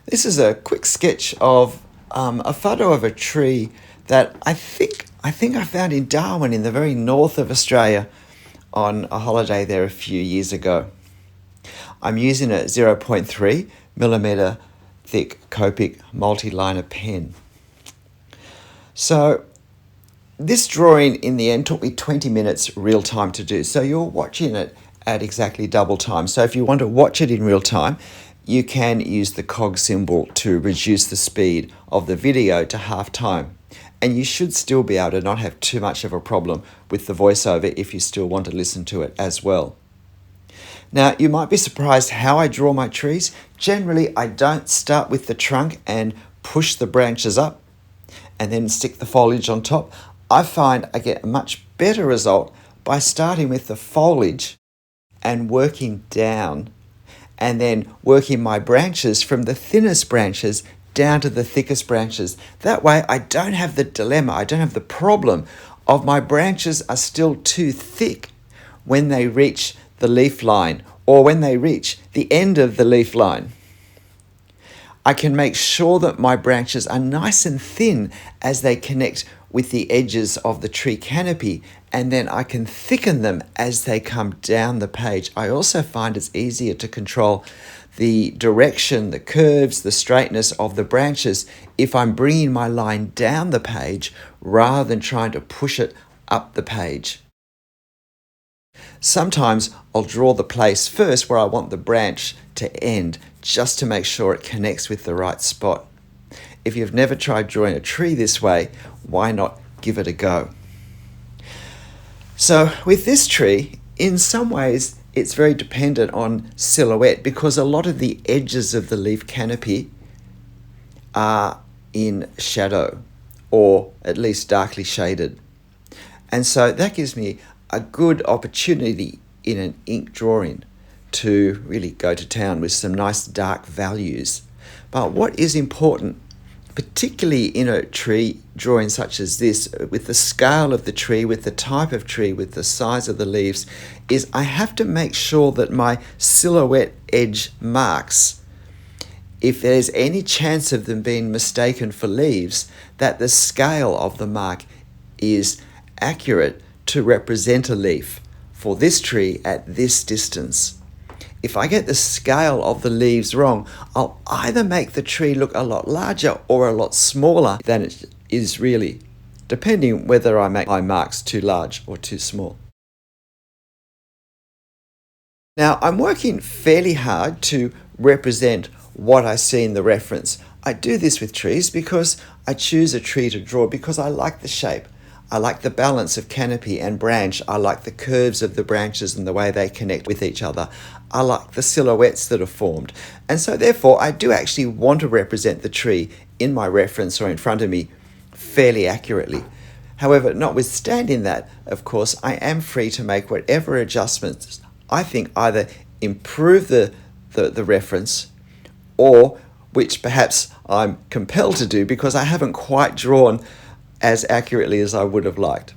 This is a quick sketch of a photo of a tree that I think I found in Darwin in the very north of Australia on a holiday there a few years ago. I'm using a 0.3 millimeter thick Copic multi-liner pen. So this drawing in the end took me 20 minutes real time to do. So you're watching it at exactly double time. So if you want to watch it in real time, you can use the cog symbol to reduce the speed of the video to half time. And you should still be able to not have too much of a problem with the voiceover if you still want to listen to it as well. Now, you might be surprised how I draw my trees. Generally, I don't start with the trunk and push the branches up and then stick the foliage on top. I find I get a much better result by starting with the foliage and working down, and then working my branches from the thinnest branches down to the thickest branches. That way I don't have the dilemma, I don't have the problem of my branches are still too thick when they reach the leaf line or when they reach the end of the leaf line. I can make sure that my branches are nice and thin as they connect with the edges of the tree canopy, and then I can thicken them as they come down the page. I also find it's easier to control the direction, the curves, the straightness of the branches if I'm bringing my line down the page rather than trying to push it up the page. Sometimes I'll draw the place first where I want the branch to end, just to make sure it connects with the right spot. If you've never tried drawing a tree this way, why not give it a go? So with this tree, in some ways, it's very dependent on silhouette because a lot of the edges of the leaf canopy are in shadow or at least darkly shaded. And so that gives me a good opportunity in an ink drawing to really go to town with some nice dark values. But what is important, particularly in a tree drawing such as this, with the scale of the tree, with the type of tree, with the size of the leaves, is I have to make sure that my silhouette edge marks, if there's any chance of them being mistaken for leaves, that the scale of the mark is accurate to represent a leaf for this tree at this distance. If I get the scale of the leaves wrong, I'll either make the tree look a lot larger or a lot smaller than it is really, depending whether I make my marks too large or too small. Now, I'm working fairly hard to represent what I see in the reference. I do this with trees because I choose a tree to draw because I like the shape. I like the balance of canopy and branch. I like the curves of the branches and the way they connect with each other. I like the silhouettes that are formed. And so therefore, I do actually want to represent the tree in my reference or in front of me fairly accurately. However, notwithstanding that, of course, I am free to make whatever adjustments I think either improve the reference or which perhaps I'm compelled to do because I haven't quite drawn as accurately as I would have liked.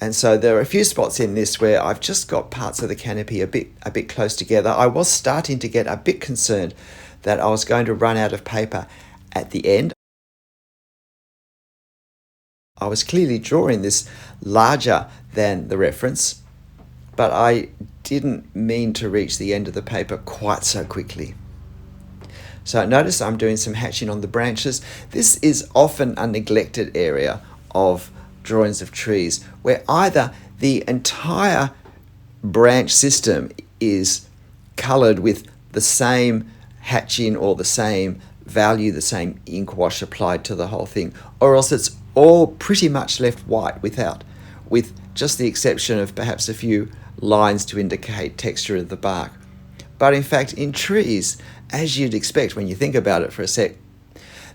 And so there are a few spots in this where I've just got parts of the canopy a bit close together. I was starting to get a bit concerned that I was going to run out of paper at the end. I was clearly drawing this larger than the reference, but I didn't mean to reach the end of the paper quite so quickly. So notice I'm doing some hatching on the branches. This is often a neglected area of drawings of trees where either the entire branch system is coloured with the same hatching or the same value, the same ink wash applied to the whole thing, or else it's all pretty much left white with just the exception of perhaps a few lines to indicate texture of the bark. But in fact, in trees, as you'd expect when you think about it for a sec,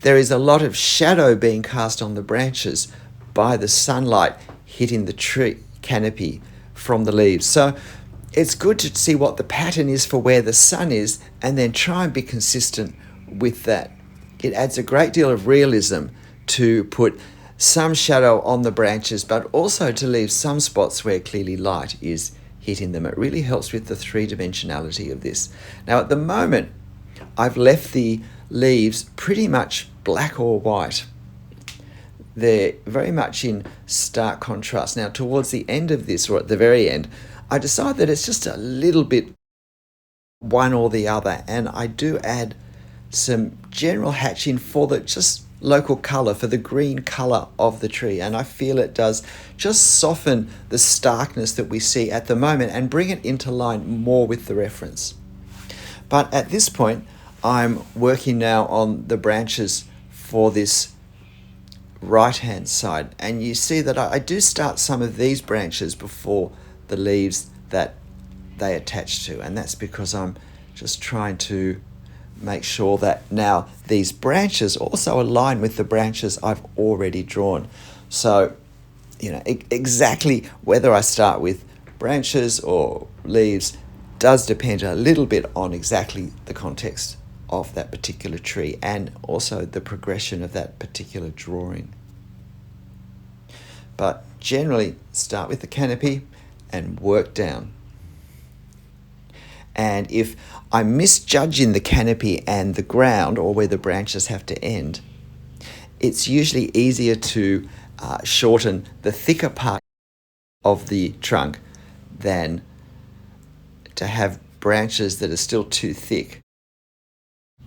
there is a lot of shadow being cast on the branches by the sunlight hitting the tree canopy from the leaves. So it's good to see what the pattern is for where the sun is and then try and be consistent with that. It adds a great deal of realism to put some shadow on the branches, but also to leave some spots where clearly light is hitting them. It really helps with the three-dimensionality of this. Now at the moment, I've left the leaves pretty much black or white. They're very much in stark contrast. Now, towards the end of this, or at the very end, I decide that it's just a little bit one or the other, and I do add some general hatching for the just local colour, for the green colour of the tree, and I feel it does just soften the starkness that we see at the moment and bring it into line more with the reference. But at this point, I'm working now on the branches for this right hand side, and you see that I do start some of these branches before the leaves that they attach to, and that's because I'm just trying to make sure that now these branches also align with the branches I've already drawn. So, exactly whether I start with branches or leaves does depend a little bit on exactly the context of that particular tree and also the progression of that particular drawing. But generally start with the canopy and work down. And if I'm misjudging the canopy and the ground, or where the branches have to end, it's usually easier to shorten the thicker part of the trunk than to have branches that are still too thick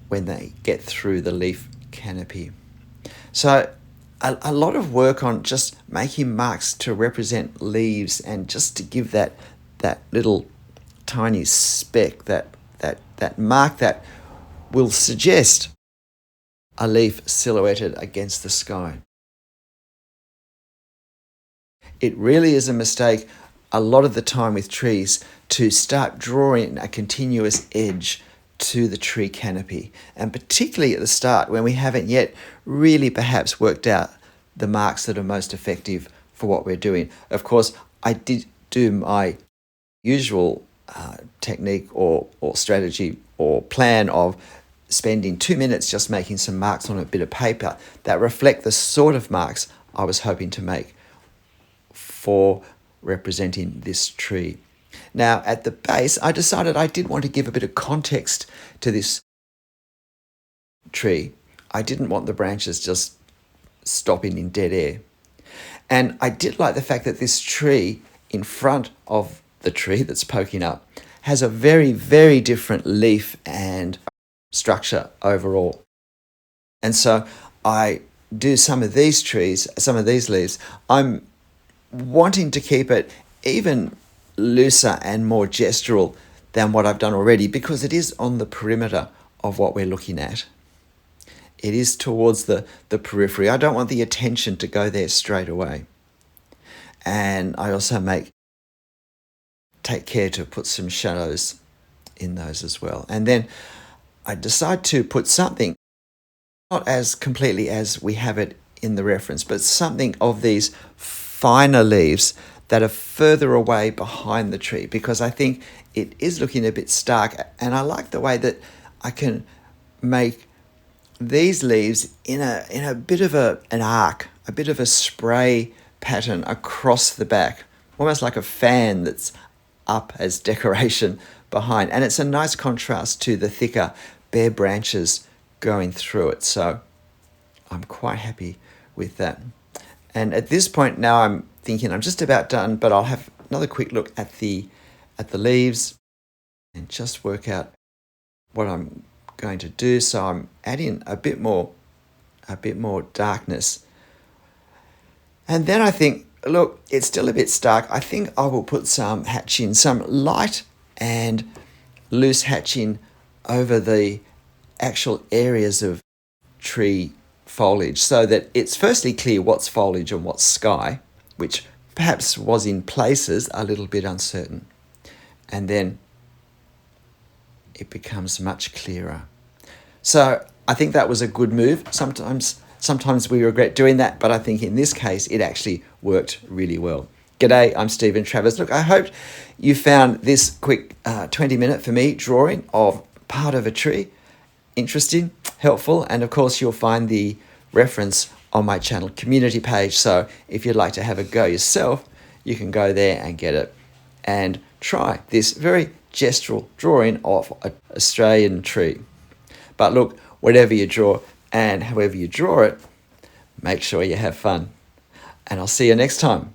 when they get through the leaf canopy. So a lot of work on just making marks to represent leaves and just to give that little tiny speck, that mark that will suggest a leaf silhouetted against the sky. It really is a mistake a lot of the time with trees to start drawing a continuous edge to the tree canopy, and particularly at the start when we haven't yet really perhaps worked out the marks that are most effective for what we're doing. Of course, I did do my usual technique or strategy or plan of spending 2 minutes just making some marks on a bit of paper that reflect the sort of marks I was hoping to make for representing this tree. Now, at the base, I decided I did want to give a bit of context to this tree. I didn't want the branches just stopping in dead air. And I did like the fact that this tree in front of the tree that's poking up has a very, very different leaf and structure overall. And so I do some of these leaves, I'm wanting to keep it even looser and more gestural than what I've done already, because it is on the perimeter of what we're looking at. It is towards the periphery. I don't want the attention to go there straight away. And I also take care to put some shadows in those as well. And then I decide to put something, not as completely as we have it in the reference, but something of these finer leaves that are further away behind the tree, because I think it is looking a bit stark, and I like the way that I can make these leaves in a bit of an arc, a bit of a spray pattern across the back, almost like a fan that's up as decoration behind. And it's a nice contrast to the thicker bare branches going through it. So I'm quite happy with that. And at this point now I'm thinking I'm just about done, but I'll have another quick look at the leaves and just work out what I'm going to do. So I'm adding a bit more darkness. And then I think, look, it's still a bit stark. I think I will put some hatching, some light and loose hatching over the actual areas of tree foliage, so that it's firstly clear what's foliage and what's sky, which perhaps was in places a little bit uncertain. And then it becomes much clearer. So I think that was a good move. Sometimes we regret doing that, but I think in this case, it actually worked really well. G'day, I'm Stephen Travers. Look, I hope you found this quick 20-minute for me drawing of part of a tree interesting, helpful, and of course you'll find the reference on my channel community page. So if you'd like to have a go yourself, you can go there and get it and try this very gestural drawing of an Australian tree. But look, whatever you draw, and however you draw it, make sure you have fun. And I'll see you next time.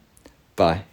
Bye.